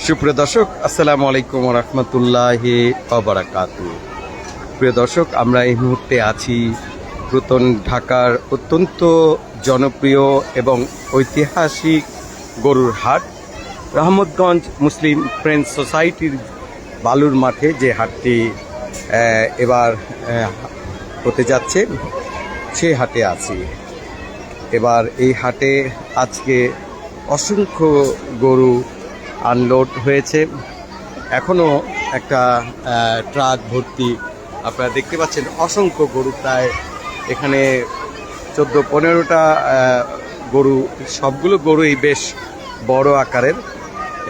সুপ্রিয় দর্শক, আসসালামু আলাইকুম ওয়া রাহমাতুল্লাহি ওয়া বারাকাতুহু। প্রিয় দর্শক, আমরা এই মুহূর্তে আছি পুরাতন ঢাকার অত্যন্ত জনপ্রিয় এবং ঐতিহাসিক গরুর হাট, রহমতগঞ্জ মুসলিম ফ্রেন্ডস সোসাইটির বালুর মাঠে, যে হাটটি এবার হতে যাচ্ছে সেই হাটে আছি। এবার এই হাটে আজকে অসংখ্য গরু আনলোড হয়েছে। এখনও একটা ট্রাক ভর্তি আপনারা দেখতে পাচ্ছেন অসংখ্য গরু, প্রায় এখানে 14-15টা গরু। সবগুলো গরুই বেশ বড় আকারের।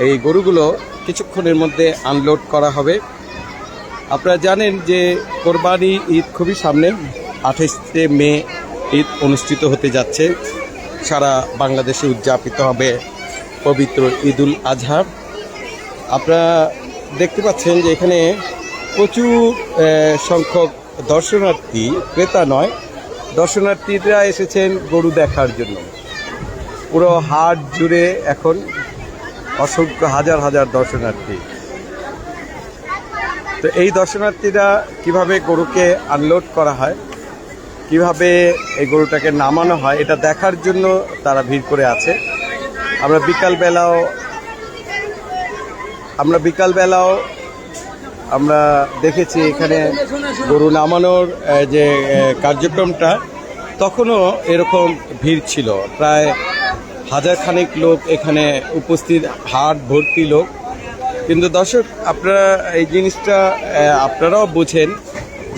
এই গরুগুলো কিছুক্ষণের মধ্যে আনলোড করা হবে। আপনারা জানেন যে কোরবানি ঈদ খুবই সামনে, 28শে মে ঈদ অনুষ্ঠিত হতে যাচ্ছে। সারা বাংলাদেশে উদযাপিত হবে পবিত্র ঈদুল আজহা। আপনারা দেখতে পাচ্ছেন যে এখানে প্রচুর সংখ্যক দর্শনার্থী, ক্রেতা নয়, দর্শনার্থীরা এসেছেন গরু দেখার জন্য। পুরো হাট জুড়ে এখন অসংখ্য হাজার হাজার দর্শনার্থী। তো এই দর্শনার্থীরা কিভাবে গরুকে আনলোড করা হয়, কিভাবে এই গরুটাকে নামানো হয়, এটা দেখার জন্য তারা ভিড় করে আছে। আমরা বিকালবেলাও আমরা দেখেছি এখানে গরু নামানোর যে কার্যক্রমটা, তখনও এরকম ভিড় ছিল। প্রায় 1000 খানেক লোক এখানে উপস্থিত, হাট ভর্তি লোক। কিন্তু দর্শক, আপনারা এই জিনিসটা আপনারাও বুঝেন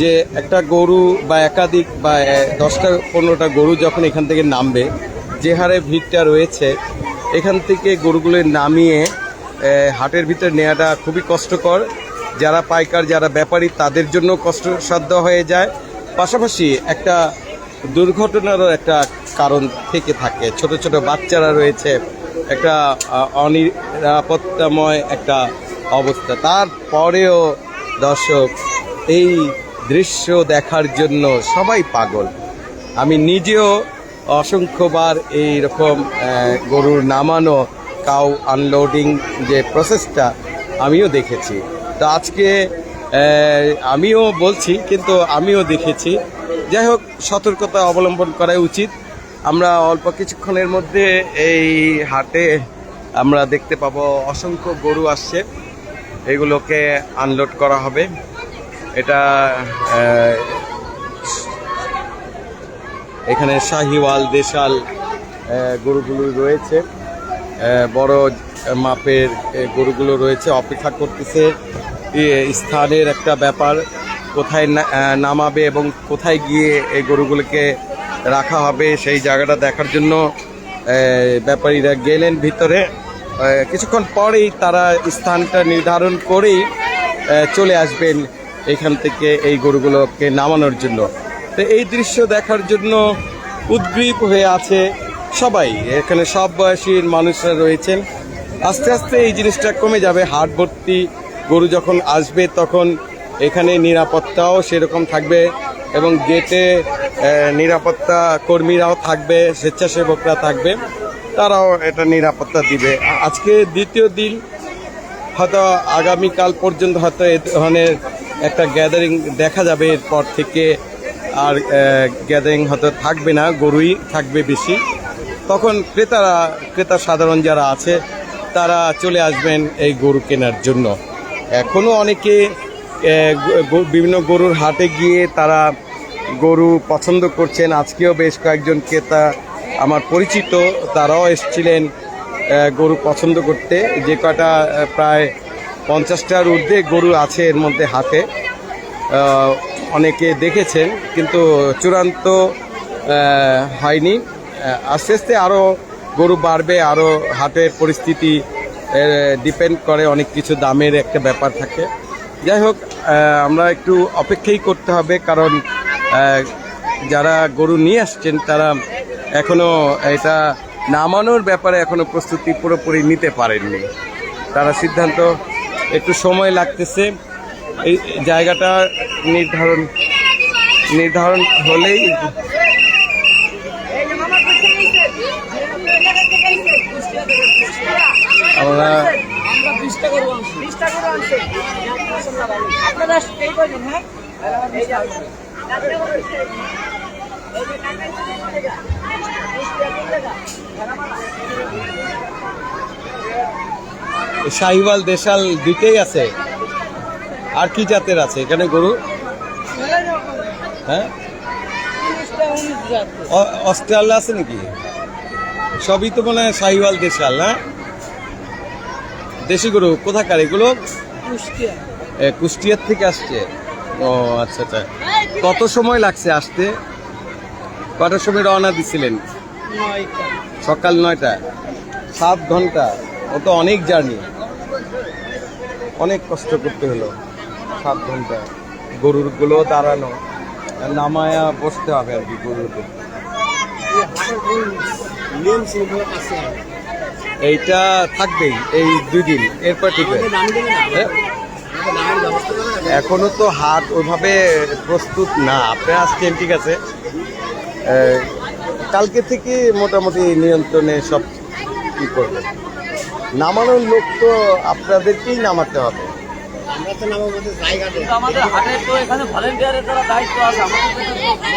যে একটা গরু বা একাধিক বা 10টা-15টা গরু যখন এখান থেকে নামবে, যে হারে ভিড়টা রয়েছে, এখান থেকে গরুগুলো নামিয়ে হাটের ভিতরে নেওয়াটা খুবই কষ্টকর। যারা পাইকার, যারা ব্যাপারী, তাদের জন্য কষ্টসাধ্য হয়ে যায়। পাশাপাশি একটা দুর্ঘটনারও একটা কারণ থেকে থাকে। ছোট ছোট বাচ্চারা রয়েছে, একটা অনিরাপত্তাময় একটা অবস্থা। তারপরেও দর্শক, এই দৃশ্য দেখার জন্য সবাই পাগল। আমি নিজেও অসংখ্যবার এই রকম গরুর নামানো, কাউ আনলোডিং যে প্রসেসটা আমিও দেখেছি। তো আজকে আমিও বলছি, কিন্তু আমিও দেখেছি। যাই হোক, সতর্কতা অবলম্বন করা উচিত। আমরা অল্প কিছুক্ষণের মধ্যে এই হাটে আমরা দেখতে পাবো অসংখ্য গরু আসছে, এগুলোকে আনলোড করা হবে। এটা এখানে শাহিওয়াল, দেশাল গরুগুলো রয়েছে, বড় মাপের গরুগুলো রয়েছে, অপেক্ষা করতেছে। স্থানের একটা ব্যাপার, কোথায় নামাবে এবং কোথায় গিয়ে এই গরুগুলোকে রাখা হবে সেই জায়গাটা দেখার জন্য ব্যাপারীরা গেলেন ভিতরে। কিছুক্ষণ পরেই তারা স্থানটা নির্ধারণ করেই চলে আসবেন এখান থেকে এই গরুগুলোকে নামানোর জন্য। তো এই দৃশ্য দেখার জন্য উদ্গ্রীব হয়ে আছে সবাই। এখানে সব বয়সীর মানুষরা রয়েছেন। আস্তে আস্তে এই জিনিসটা কমে যাবে। হাট ভর্তি গরু যখন আসবে, তখন এখানে নিরাপত্তাও সেরকম থাকবে এবং গেটে নিরাপত্তা কর্মীরাও থাকবে, স্বেচ্ছাসেবকরা থাকবে, তারাও এটা নিরাপত্তা দিবে। আজকে দ্বিতীয় দিন, হয়তো আগামীকাল পর্যন্ত হয়তো এ ধরনের একটা গ্যাদারিং দেখা যাবে। এরপর থেকে আর গ্যাদারিং হয়তো থাকবে না, গরুই থাকবে বেশি। তখন ক্রেতা সাধারণ যারা আছে তারা চলে আসবেন এই গরু কেনার জন্য। এখনও অনেকে বিভিন্ন গরুর হাটে গিয়ে তারা গরু পছন্দ করছেন। আজকেও বেশ কয়েকজন ক্রেতা আমার পরিচিত, তারাও এসেছিলেন গরু পছন্দ করতে। যে কটা প্রায় 50টার ঊর্ধ্বে গরু আছে এর মধ্যে হাটে, অনেকে দেখেছেন, কিন্তু চূড়ান্ত হয়নি। আস্তে আস্তে আরও গরু বাড়বে, আরও হাটের পরিস্থিতি ডিপেন্ড করে, অনেক কিছু দামের একটা ব্যাপার থাকে। যাই হোক, আমরা একটু অপেক্ষাই করতে হবে, কারণ যারা গরু নিয়ে আসছেন তারা এখনও এটা নামানোর ব্যাপারে এখনও প্রস্তুতি পুরোপুরি নিতে পারেননি। তারা সিদ্ধান্ত, একটু সময় লাগতেছে। এই জায়গাটা নির্ধারণ হলেই আমরা আমরা 20টা গরু আনছি 20টা গরু আনছি আপনারা এই করেন হ্যাঁ এই যে শাহিওয়াল দেশাল দুইটাই আছে। আর কি জাতের আছে এখানে গরু? হ্যাঁ, অস্ট্রেলিয়া আছে নাকি? সবই তো মনে হয় শাহিওয়াল দেশাল। হ্যাঁ, দেশি গরু কোথাকার এগুলো? কুষ্টিয়ার থেকে আসছে। ও আচ্ছা আচ্ছা। কত সময় লাগছে আসতে? কটার সময় রওনা দিছিলেন? সকাল 9টা। 7 ঘন্টা। ও তো অনেক জার্নি, অনেক কষ্ট করতে হলো। 7 ঘন্টা গরুরগুলো দাঁড়ানো, নামায়া বসতে হবে আর কি গরুকে। এইটা থাকবেই এই 2 দিন, এরপর ঠিক আছে। এখনো তো হাট ওইভাবে প্রস্তুত না। আপনি আসছেন ঠিক আছে, কালকে থেকে মোটামুটি নিয়ন্ত্রণে সব কি করবেন। নামানোর লোক তো আপনাদেরকেই নামাতে হবে। আমাদের হাটে তো এখানে ভলেন্টিয়ারের দ্বারা দায়িত্ব আছে,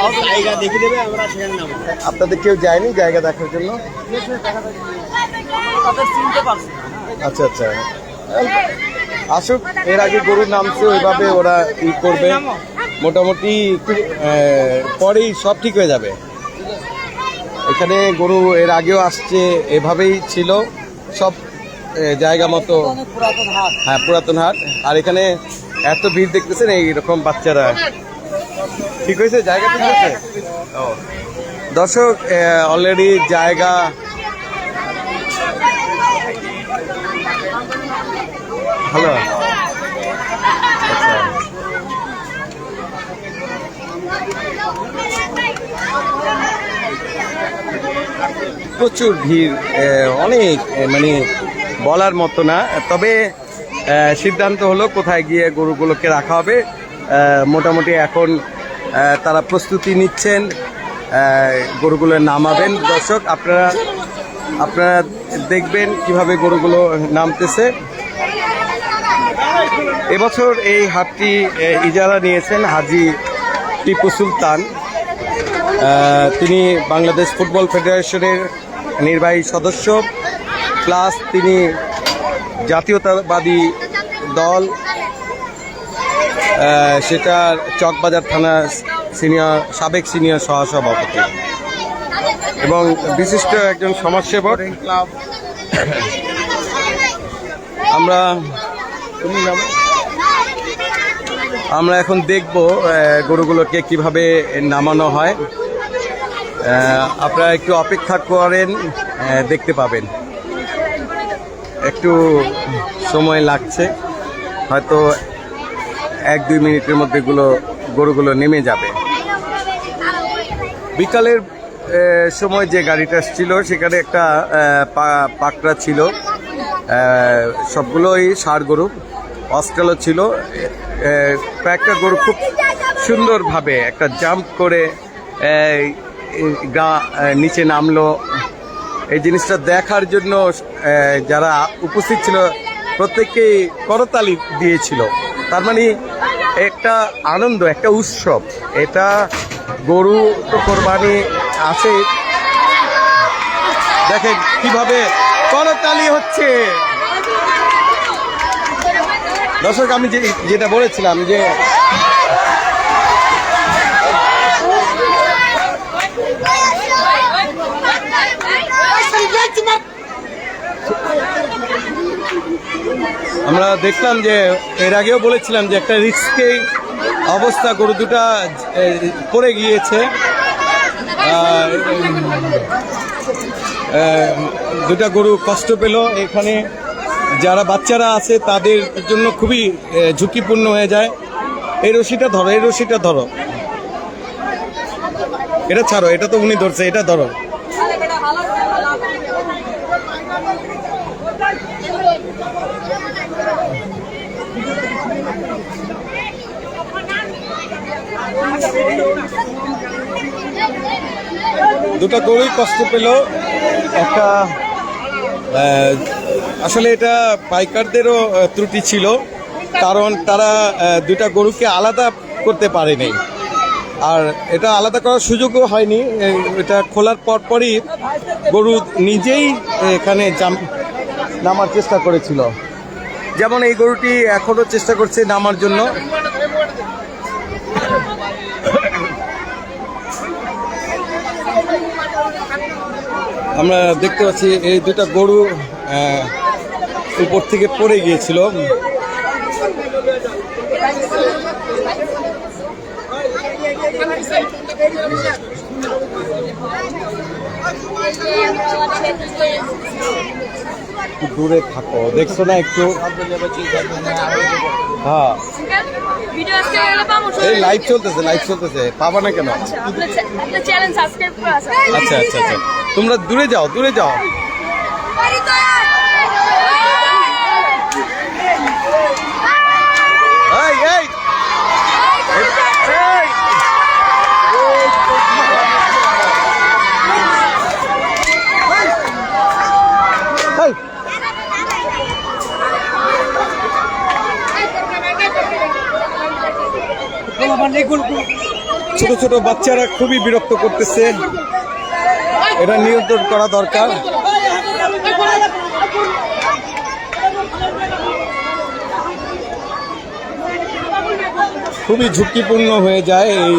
আমাদের জায়গা দেখিয়ে দেবে, আমরা সেখানে নামবো। আপনাদের কেউ যায়নি জায়গা দেখার জন্য? তাদের চিনতে পারছি। আচ্ছা আচ্ছা, আসুক। এর আগে গরু নামছে ওইভাবে ওরা ই করবে, মোটামুটি পরেই সব ঠিক হয়ে যাবে। এখানে গরু এর আগেও আসছে, এভাবেই ছিল সব জায়গা মতো। হ্যাঁ, পুরাতন হাট। আর এখানে এত ভিড় দেখতেছেন, এইরকম বাচ্চারা। ঠিক হয়েছে, জায়গা ঠিক হয়েছে। ও দর্শক, অলরেডি জায়গা ভালো। আচ্ছা, প্রচুর ভিড়, অনেক, মানে বলার মতো না। তবে সিদ্ধান্ত হলো কোথায় গিয়ে গরুগুলোকে রাখা হবে। মোটামুটি এখন তারা প্রস্তুতি নিচ্ছেন, গরুগুলো নামাবেন। দর্শক, আপনারা দেখবেন কিভাবে গরুগুলো নামতেছে। এবছর এই হাটটি ইজারা নিয়েছেন হাজি টিপু সুলতান। তিনি বাংলাদেশ ফুটবল ফেডারেশনের নির্বাহী সদস্য, প্লাস তিনি জাতীয়তাবাদী দল, সেটার চকবাজার থানা সাবেক সিনিয়র সহসভাপতি এবং বিশিষ্ট একজন সমাজসেবক। আমরা এখন দেখব গরুগুলোকে কিভাবে নামানো হয়। আপনারা একটু অপেক্ষা করেন, দেখতে পাবেন। একটু সময় লাগছে, হয়তো 1-2 মিনিটের মধ্যে গরুগুলো নেমে যাবে। বিকালের সময় যে গাড়িটা ছিল সেখানে একটা পাকড়া ছিল, সবগুলোই ষাঁড় গরু। অস্ট্রেলিয়া ছিল। কয়েকটা গরু খুব সুন্দরভাবে একটা জাম্প করে নিচে নামলো। এই জিনিসটা দেখার জন্য যারা উপস্থিত ছিল প্রত্যেককেই করতালি দিয়েছিল। তার মানে একটা আনন্দ, একটা উৎসব। এটা গরু তো কোরবানি আসে, দেখেন কিভাবে করতালি হচ্ছে। দর্শক, আমি যেটা বলেছিলাম যে আমরা দেখলাম যে এর আগেও বলেছিলাম যে একটা রিস্কেই অবস্থা, গরু দুটা পড়ে গিয়েছে। দুটা গরু কষ্ট পেল। এখানে যারা বাচ্চারা আছে তাদের জন্য খুবই ঝুঁকিপূর্ণ হয়ে যায়। এই রশিটা ধরো, এই রশিটা ধরো, এটা ছাড়ো, এটা তো উনি ধরছে, এটা ধরো। দুটা গরুই কষ্ট পেল। একটা আসলে এটা পাইকারদেরও ত্রুটি ছিল, কারণ তারা দুইটা গরুকে আলাদা করতে পারেনি, আর এটা আলাদা করার সুযোগও হয়নি। এটা খোলার পরপরই গরু নিজেই এখানে নামার চেষ্টা করেছিল। যেমন এই গরুটি এখনো চেষ্টা করছে নামার জন্য। আমরা দেখতে পাচ্ছি এই দুটা গরু উপর থেকে পড়ে গিয়েছিল। দূরে থাকো, দেখছো না একটু? হ্যাঁ, এই লাইভ চলতেছে, পাবা না কেন? আচ্ছা আচ্ছা আচ্ছা, তোমরা দূরে যাও। এই এই ছোট ছোট বাচ্চারা খুবই বিরক্ত করতেছে, এটা নিয়ন্ত্রণ করা দরকার। খুবই ঝুঁকিপূর্ণ হয়ে যায় এই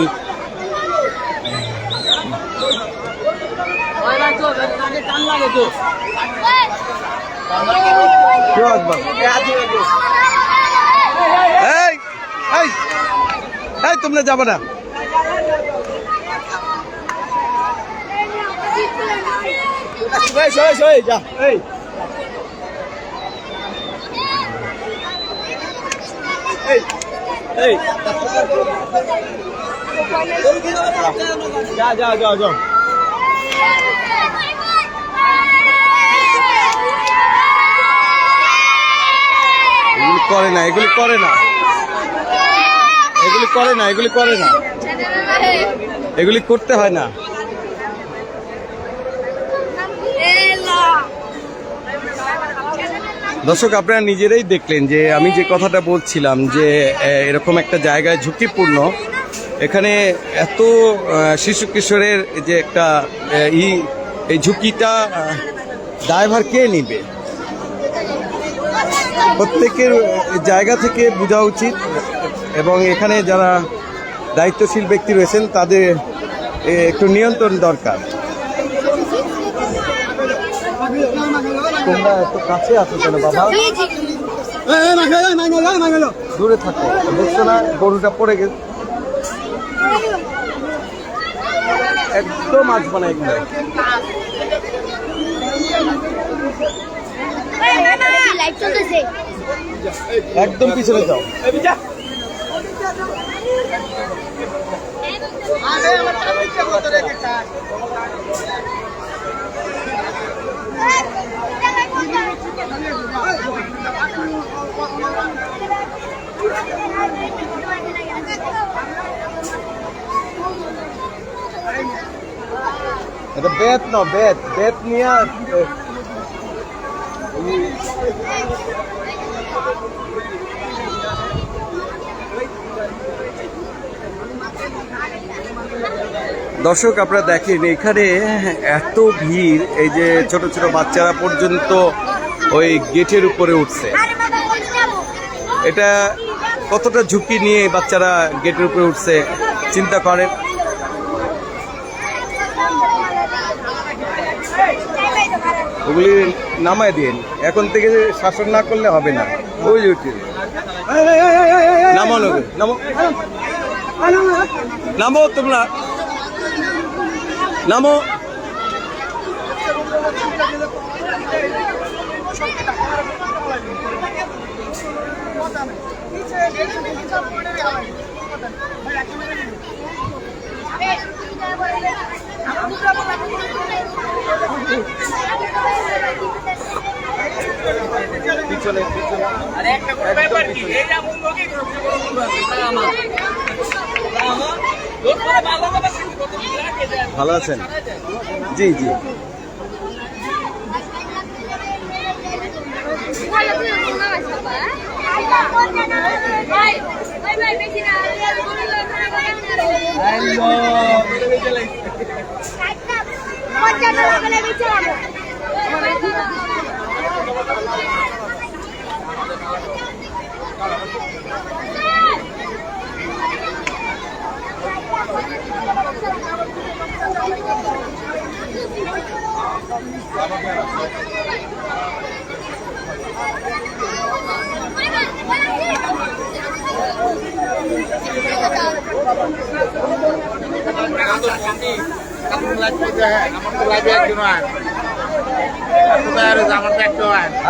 তোমরা যাবে না। যাও এগুলি করে না, এগুলি করতে হয় না। দর্শক, আপনারা নিজেরাই দেখলেন যে আমি যে কথাটা বলছিলাম যে এরকম একটা জায়গায় ঝুঁকিপূর্ণ, এখানে এত শিশু কিশোরের যে একটা এই ঝুঁকিটা ড্রাইভার কে নিবে? প্রত্যেকের জায়গা থেকে বোঝা উচিত, এবং এখানে যারা দায়িত্বশীল ব্যক্তি রয়েছেন তাদের একটু নিয়ন্ত্রণ দরকার। তোমরা একটু কাছে আছো কেন বাবা? দূরে থাকো, দেখছো না গরুটা পড়ে গেছে, একদম আসবে না এখানে। একদম পিছনে যাও। এটা বেত না, বেত নিয়ে দর্শক, আপনারা দেখেন এখানে এত ভিড়, এই যে ছোট ছোট বাচ্চারা পর্যন্ত ওই গেটের উপরে উঠছে। এটা কতটা ঝুঁকি নিয়ে বাচ্চারা গেটের উপরে উঠছে চিন্তা করেন। ওগুলি নামায় দিন, এখন থেকে শাসন না করলে হবে না। ওই উঠে নামো, নামো তোমরা, নামো। পিছনে ভালো আছেন? জি জি।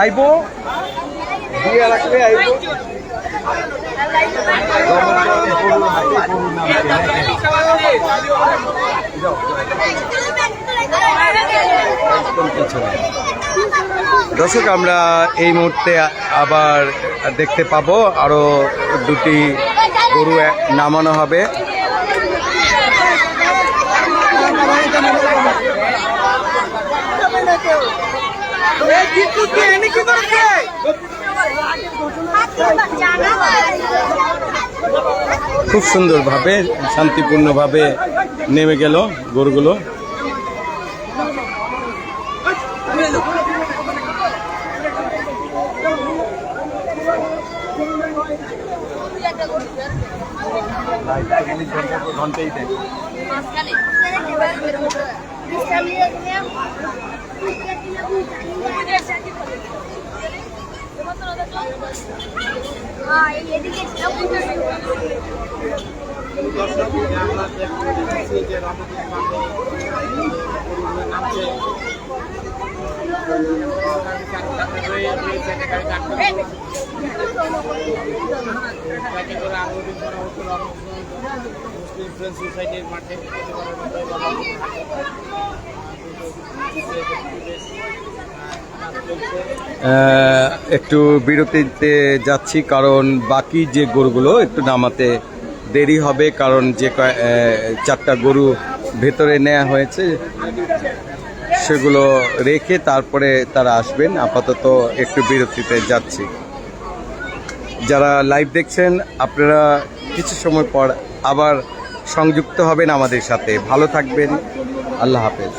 আইবো দিয়ে রাখলে আইবো দর্শক আমরা এই মুহূর্তে আবার দেখতে পাবো আরো দুটি গরু নামানো হবে। খুব সুন্দরভাবে শান্তিপূর্ণভাবে নেমে গেল গরুগুলো। ঘন্টাই দেয় সোসাইটির মাঠে একটু বিরতিতে যাচ্ছি কারণ বাকি যে গরুগুলো একটু নামাতে দেরি হবে, কারণ যে চারটা গরু ভেতরে নেওয়া হয়েছে সেগুলো রেখে তারপরে তারা আসবেন। আপাতত একটু বিরতিতে যাচ্ছি। যারা লাইভ দেখছেন আপনারা কিছু সময় পর আবার সংযুক্ত হবেন আমাদের সাথে। ভালো থাকবেন, আল্লাহ হাফেজ।